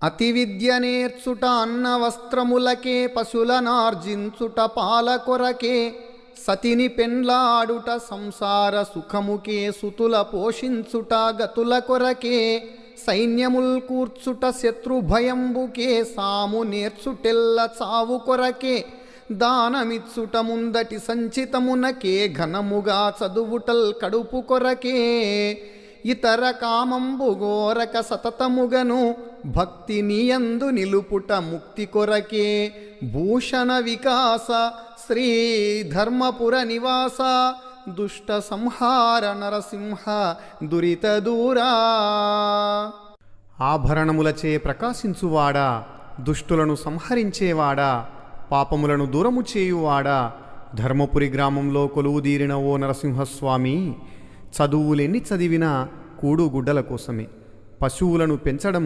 అతి విద్య నేర్చుట అన్న వస్త్రములకే, పశులనార్జించుట పాల కొరకే, సతిని పెండ్లాడుట సంసార సుఖముకే, సుతుల పోషించుట గతుల కొరకే, సైన్యముల్ కూర్చుట శత్రుభయంబుకే, సాము నేర్చుటెల్ల చావు కొరకే, దానమిచ్చుట ముందటి సంచితమునకే, ఘనముగా చదువుటల్ కడుపు కొరకే, ఇతర కామంబు గోరక సతతముగను, భక్తి నియందు నిలుపుట ముక్తి కొరకే, భూషణ వికాస శ్రీ ధర్మపుర నివాస, దుష్ట సంహార నరసింహ దురిత దూరా. ఆభరణములచే ప్రకాశించువాడా, దుష్టులను సంహరించేవాడా, పాపములను దూరము చేయువాడా, ధర్మపురి గ్రామంలో కొలువుదీరిన ఓ నరసింహస్వామి, చదువులెన్ని చదివినా కూడు గుడ్డల కోసమే. పశువులను పెంచడం